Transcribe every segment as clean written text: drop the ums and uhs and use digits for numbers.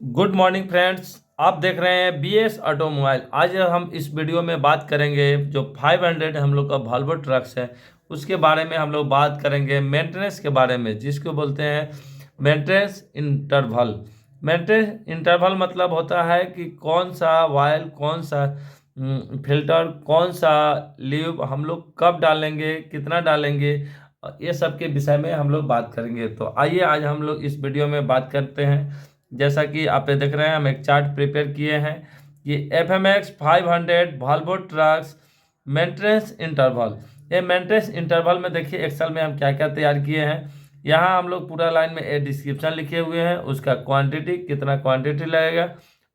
Good morning friends. आप देख रहे हैं बीएस ऑटोमोबाइल। आज हम इस वीडियो में बात करेंगे जो 500 हम लोग का वॉल्वो ट्रक्स है उसके बारे में हम लोग बात करेंगे। मेंटेनेंस के बारे में, जिसको बोलते हैं मेंटेनेंस इंटरवल। मेंटेनेंस इंटरवल मतलब होता है कि कौन सा वायल, कौन सा फिल्टर, कौन सा लीव हम लोग कब डालेंगे, कितना डालेंगे, ये सब के विषय में हम लोग बात करेंगे। तो आइए आज हम लोग इस वीडियो में बात करते हैं। जैसा कि आप ये देख रहे हैं, हम एक चार्ट प्रिपेयर किए हैं। ये FMX 500 Volvo trucks maintenance interval. ये मेंटेनेंस इंटरवल में देखिए एक्सेल में हम क्या क्या तैयार किए हैं। यहाँ हम लोग पूरा लाइन में एक डिस्क्रिप्शन लिखे हुए हैं, उसका क्वांटिटी, कितना क्वांटिटी लगेगा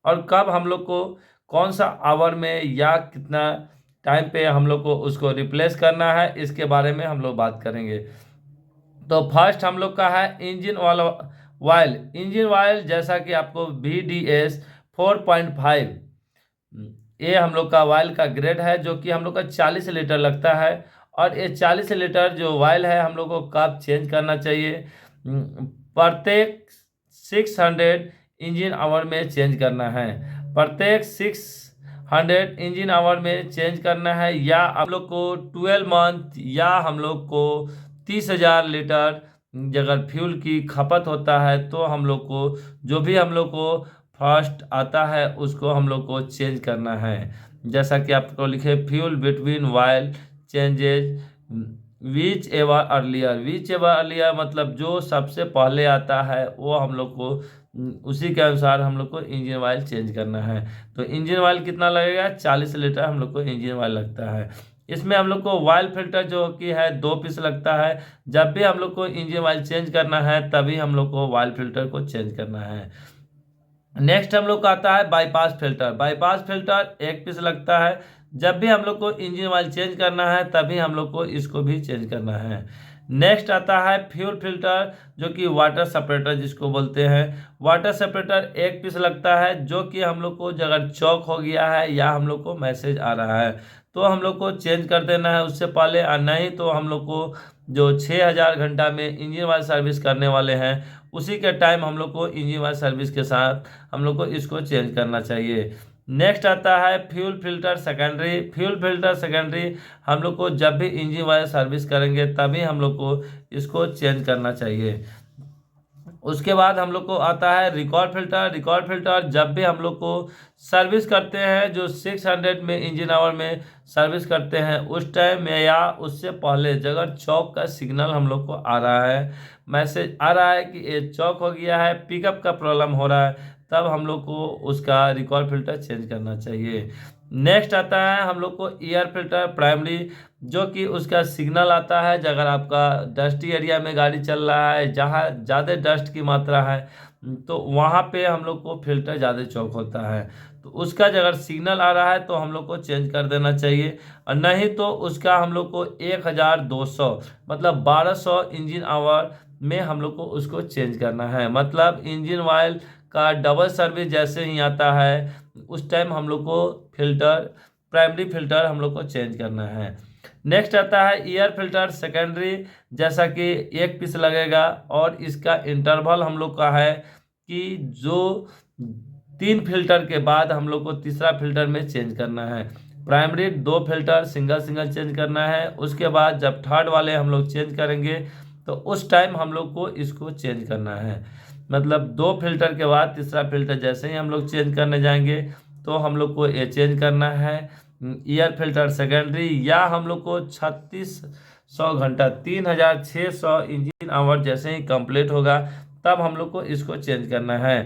और कब हम लोग को कौन सा आवर में या कितना टाइम पे हम लोग को उसको रिप्लेस करना है, इसके बारे में हम लोग बात करेंगे। तो फर्स्ट हम लोग का है इंजन वायल। इंजन वायल जैसा कि आपको VDS 4.5, ये हम लोग का वायल का ग्रेड है, जो कि हम लोग का 40 लीटर लगता है। और ये 40 लीटर जो वायल है हम लोग को कब चेंज करना चाहिए? प्रत्येक 600 इंजन आवर में चेंज करना है। प्रत्येक 600 इंजन आवर में चेंज करना है, या हम लोग को 12 मंथ, या हम लोग को 30,000 लीटर अगर फ्यूल की खपत होता है तो हम लोग को जो भी हम लोग को फर्स्ट आता है उसको हम लोग को चेंज करना है। जैसा कि आपको लिखे fuel between while changes which ever earlier मतलब जो सबसे पहले आता है वो हम लोग को उसी के अनुसार हम लोग को इंजन ऑयल चेंज करना है। तो इंजन ऑयल कितना लगेगा? 40 लीटर हम लोग को इंजन ऑयल लगता है। इसमें हम लोग को ऑयल फिल्टर जो कि है 2 पीस लगता है। जब भी हम लोग को इंजन ऑयल चेंज करना है तभी हम लोग को ऑयल फिल्टर को चेंज करना है। नेक्स्ट हम लोग का आता है bypass filter. Bypass filter 1 piece लगता है। जब भी हम लोग को इंजन ऑयल चेंज करना है तभी हम लोग को इसको भी चेंज करना है। नेक्स्ट आता है फ्यूल फिल्टर, जो कि वाटर सेपरेटर जिसको बोलते हैं। वाटर सेपरेटर 1 पीस लगता है, जो कि हम लोग को अगर चौक हो गया है या हम लोग को मैसेज आ रहा है तो हम लोग को चेंज कर देना है उससे पहले। और नहीं तो हम लोग को जो 6,000 घंटा में इंजन ऑयल सर्विस करने वाले हैं उसी के टाइम हम लोग को इंजन ऑयल सर्विस के साथ हम लोग को इसको चेंज करना चाहिए। नेक्स्ट आता है fuel filter secondary. Fuel filter secondary हम लोग को जब भी इंजन ऑयल सर्विस करेंगे तभी हम लोग को इसको चेंज करना चाहिए। उसके बाद हम लोग को आता है रिकॉर्ड फिल्टर। रिकॉर्ड फिल्टर जब भी हम लोग को सर्विस करते हैं, जो 600 में इंजन आवर में सर्विस करते हैं उस टाइम में या उससे पहले अगर चौक का सिग्नल हम लोग को आ रहा है, मैसेज आ रहा है कि ये चौक हो गया है, पिकअप का प्रॉब्लम हो रहा है, तब हम लोग को उसका रिकॉर्ड फिल्टर चेंज करना चाहिए। नेक्स्ट आता है हम लोग को एयर फिल्टर प्राइमरी, जो कि उसका सिग्नल आता है अगर आपका डस्टी एरिया में गाड़ी चल रहा है, जहाँ ज़्यादा डस्ट की मात्रा है तो वहाँ पे हम लोग को फिल्टर ज़्यादा चौक होता है। तो उसका अगर सिग्नल आ रहा है तो हम लोग को चेंज कर देना चाहिए। और नहीं तो उसका हम लोग को 1,200 मतलब 1,200 इंजन आवर में हम लोग को उसको चेंज करना है। मतलब इंजन ऑयल का डबल सर्विस जैसे ही आता है उस टाइम हम लोग को फिल्टर, प्राइमरी फिल्टर हम लोग को चेंज करना है। नेक्स्ट आता है एयर फिल्टर सेकेंडरी, जैसा कि 1 पीस लगेगा। और इसका इंटरवल हम लोग का है कि जो 3 फिल्टर के बाद हम लोग को तीसरा फिल्टर में चेंज करना है। Primary 2 filter single single change करना है। उसके बाद जब थर्ड वाले हम लोग चेंज करेंगे तो उस टाइम हम लोग को इसको चेंज करना है। मतलब 2 फिल्टर के बाद तीसरा फिल्टर जैसे ही हम लोग चेंज करने जाएंगे तो हम लोग को ये चेंज करना है एयर फिल्टर सेकेंडरी। या हम लोग को 3600 घंटा 3,600 इंजन आवर जैसे ही कंप्लीट होगा तब हम लोग को इसको चेंज करना है।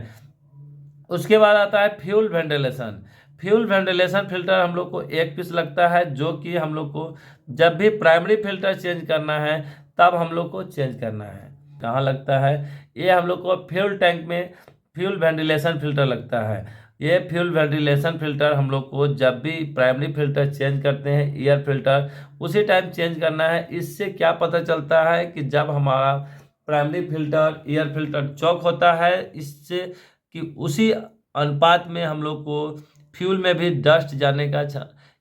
उसके बाद आता है fuel ventilation. Fuel ventilation filter हम लोग को 1 पीस लगता है, जो कि हम लोग को जब भी प्राइमरी फिल्टर चेंज करना है तब हम लोग को चेंज करना है। कहाँ लगता है? ये हम लोग को फ्यूल टैंक में फ्यूल वेंटिलेशन फिल्टर लगता है। ये फ्यूल वेंटिलेशन फिल्टर हम लोग को जब भी प्राइमरी फिल्टर चेंज करते हैं एयर फिल्टर उसी टाइम चेंज करना है। इससे क्या पता चलता है कि जब हमारा प्राइमरी फिल्टर एयर फिल्टर चौक होता है, इससे कि उसी अनुपात में हम लोग को फ्यूल में भी डस्ट जाने का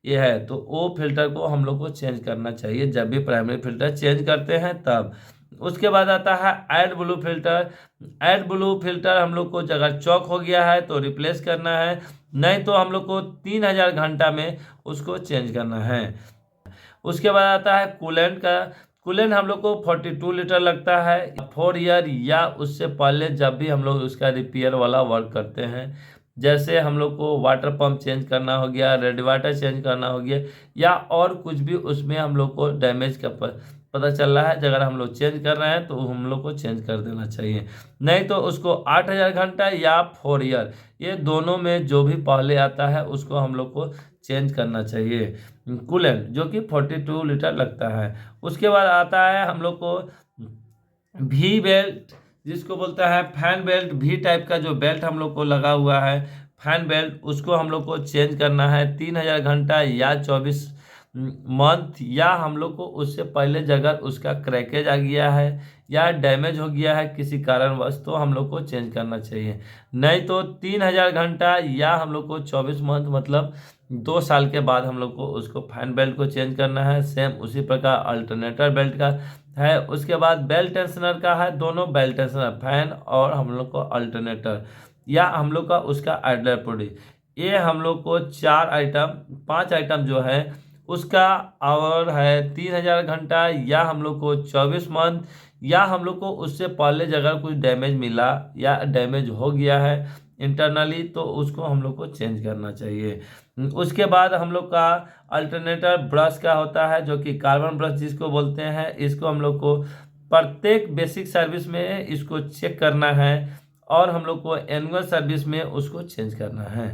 ये है, तो वो फिल्टर को हम लोग को चेंज करना चाहिए जब भी प्राइमरी फिल्टर चेंज करते हैं तब। उसके बाद आता है add blue filter. Add blue filter हम लोग को अगर चौक हो गया है तो रिप्लेस करना है, नहीं तो हम लोग को 3000 घंटा में उसको चेंज करना है। उसके बाद आता है कूलेंट का। कूलेंट हम लोग को 42 लीटर लगता है 4 ईयर या उससे पहले जब भी हम लोग उसका रिपेयर वाला वर्क करते हैं। जैसे हम लोग को वाटर पंप चेंज करना हो गया, रेडिएटर चेंज करना हो गया, या और कुछ भी उसमें हम लोग को डैमेज का पता चल रहा है, अगर हम लोग चेंज कर रहे हैं तो हम लोग को चेंज कर देना चाहिए। नहीं तो उसको 8000 घंटा या 4 ईयर, ये दोनों में जो भी पहले आता है उसको हम लोग को चेंज करना चाहिए कूलेंट, जो कि 42 लीटर लगता है। उसके बाद आता है हम लोग को भी बेल्ट, जिसको बोलता है फैन बेल्ट। भी टाइप का जो बेल्ट हम लोग को लगा हुआ है फैन बेल्ट, उसको हम लोग को चेंज करना है 3000 घंटा या 24 मंथ, या हम लोग को उससे पहले जगह उसका क्रैकेज आ गया है या डैमेज हो गया है किसी कारणवश, तो हम लोग को चेंज करना चाहिए। नहीं तो 3000 घंटा या हम लोग को 24 मंथ मतलब 2 साल के बाद हम लोग को उसको फैन बेल्ट को चेंज करना है। सेम उसी प्रकार अल्टरनेटर बेल्ट का है। उसके बाद बेल्ट टेंशनर का है, दोनों बेल्ट टेंशनर फैन और हम लोग को अल्टरनेटर या हम लोग का उसका आइडलर पुडी, ये हम लोग को 5 आइटम जो है उसका आवर है 3000 घंटा या हम लोग को 24 मंथ, या हम लोग को उससे पहले अगर कुछ डैमेज मिला या डैमेज हो गया है इंटरनली तो उसको हम लोग को चेंज करना चाहिए। उसके बाद हम लोग का अल्टरनेटर ब्रश का होता है, जो कि कार्बन ब्रश जिसको बोलते हैं। इसको हम लोग को प्रत्येक बेसिक सर्विस में इसको चेक करना है और हम लोग को एनुअल सर्विस में उसको चेंज करना है।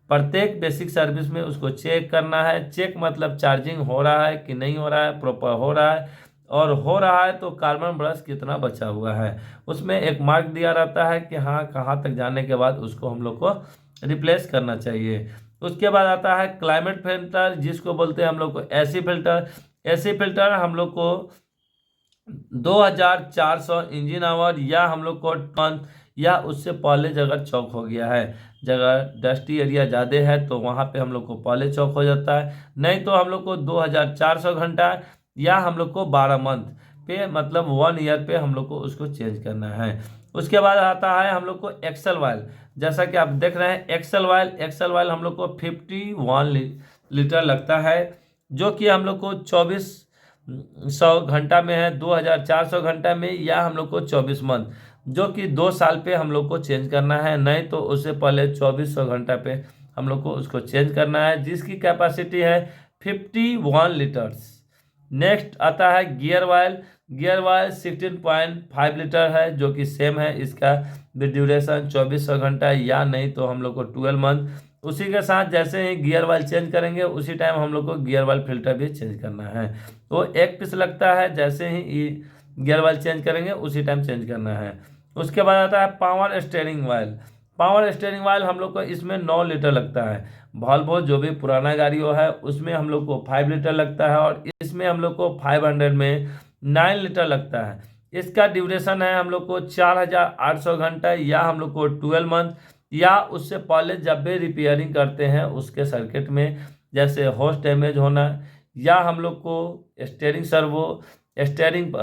प्रत्येक बेसिक सर्विस में उसको चेक करना है। चेक मतलब चार्जिंग हो रहा है कि नहीं हो रहा है, प्रॉपर हो रहा है, और हो रहा है तो कार्बन ब्रश कितना बचा हुआ है, उसमें एक मार्क दिया रहता है कि हाँ कहाँ तक जाने के बाद उसको हम लोग को रिप्लेस करना चाहिए। उसके बाद आता है क्लाइमेट फिल्टर, जिसको बोलते हैं हम लोग को एसी फिल्टर। एसी फिल्टर हम लोग को 2400 इंजन आवर या हम लोग को टन या उससे पहले जगह चौक हो गया है, जगह डस्टी एरिया ज़्यादा है तो वहाँ पे हम लोग को पहले चौक हो जाता है। नहीं तो हम लोग को 2400 घंटा या हम लोग को 12 मंथ पे मतलब 1 ईयर पे हम लोग को उसको चेंज करना है। उसके बाद आता है हम लोग को एक्सल वायल। जैसा कि आप देख रहे हैं एक्सल वायल हम लोग को 51 लीटर लगता है, जो कि हम लोग को 2400 घंटा में है, 2400 घंटा में या हम लोग को 24 मंथ, जो कि 2 साल पे हम लोग को चेंज करना है। नहीं तो उससे पहले 2400 घंटा पे हम लोग को उसको चेंज करना है, जिसकी कैपेसिटी है 51 लीटर्स। नेक्स्ट आता है gear oil. Gear oil 16.5 litre है, जो कि सेम है, इसका भी ड्यूरेशन 2400 घंटा या नहीं तो हम लोग को 12 मंथ। उसी के साथ जैसे ही गियर वायल चेंज करेंगे उसी टाइम हम लोग को गियर वायल फिल्टर भी चेंज करना है। तो 1 पीस लगता है, जैसे ही गियर वायल चेंज करेंगे उसी टाइम चेंज करना है। उसके बाद आता है power steering oil. Power steering oil हम लोग को इसमें 9 लीटर लगता है। वॉल्वो जो भी पुराना गाड़ी हो है उसमें हम लोग को 5 लीटर लगता है, और इसमें हम लोग को 500 में 9 लीटर लगता है। इसका ड्यूरेशन है हम लोग को 4800 घंटा या हम लोग को 12 मंथ, या उससे पहले जब भी रिपेयरिंग करते हैं उसके सर्किट में, जैसे हॉर्स डैमेज होना या हम लोग को steering servo, steering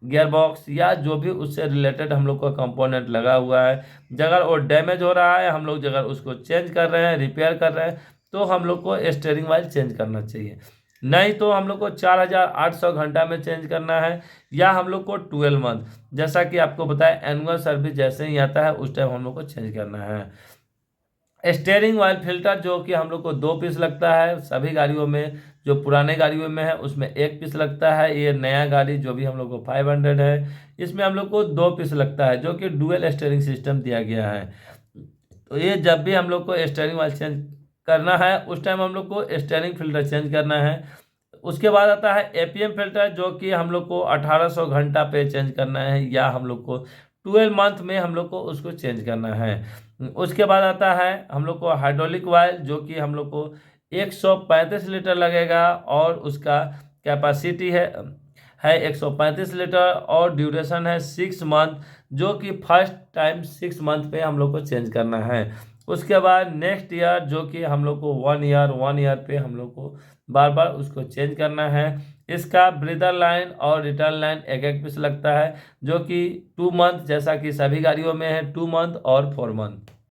gear box या जो भी उससे रिलेटेड हम लोग का कंपोनेंट लगा हुआ है, अगर वो डैमेज हो रहा है, हम लोग अगर उसको चेंज कर रहे हैं, रिपेयर कर रहे हैं, तो हम लोग को स्टीयरिंग वाइल चेंज करना चाहिए। नहीं तो हम लोग को 4800 घंटा में चेंज करना है या हम लोग को 12 मंथ, जैसा कि आपको बताया एनुअल सर्विस जैसे ही आता है उस टाइम हम लोग को चेंज करना है। स्टीयरिंग वाइल फिल्टर जो कि हम लोग को 2 पीस लगता है सभी गाड़ियों में, जो पुराने गाड़ियों में है उसमें 1 पीस लगता है। ये नया गाड़ी जो भी हम लोग को 500 है इसमें हम लोग को 2 पीस लगता है, जो कि डुअल स्टीयरिंग सिस्टम दिया गया है। तो ये जब भी हम लोग को स्टीयरिंग वाइल चेंज करना है उस टाइम हम लोग को स्टीयरिंग फिल्टर चेंज करना है। उसके बाद आता है एपीएम फिल्टर, जो कि हम लोग को 1800 घंटा पे चेंज करना है या हम लोग को 12 मंथ में हम लोग को उसको चेंज करना है। उसके बाद आता है हम लोग को हाइड्रोलिक वाइल, जो कि हम लोग को 135 लीटर लगेगा और उसका कैपेसिटी है 135 लीटर और ड्यूरेशन है 6 मंथ, जो कि फर्स्ट टाइम 6 मंथ पे हम लोग को चेंज करना है। उसके बाद नेक्स्ट ईयर जो कि हम लोग को 1 ईयर पे हम लोग को बार बार उसको चेंज करना है। इसका ब्रीदर लाइन और रिटर्न लाइन एक एक पीस लगता है, जो कि 2 मंथ, जैसा कि सभी गाड़ियों में है 2 मंथ और 4 मंथ।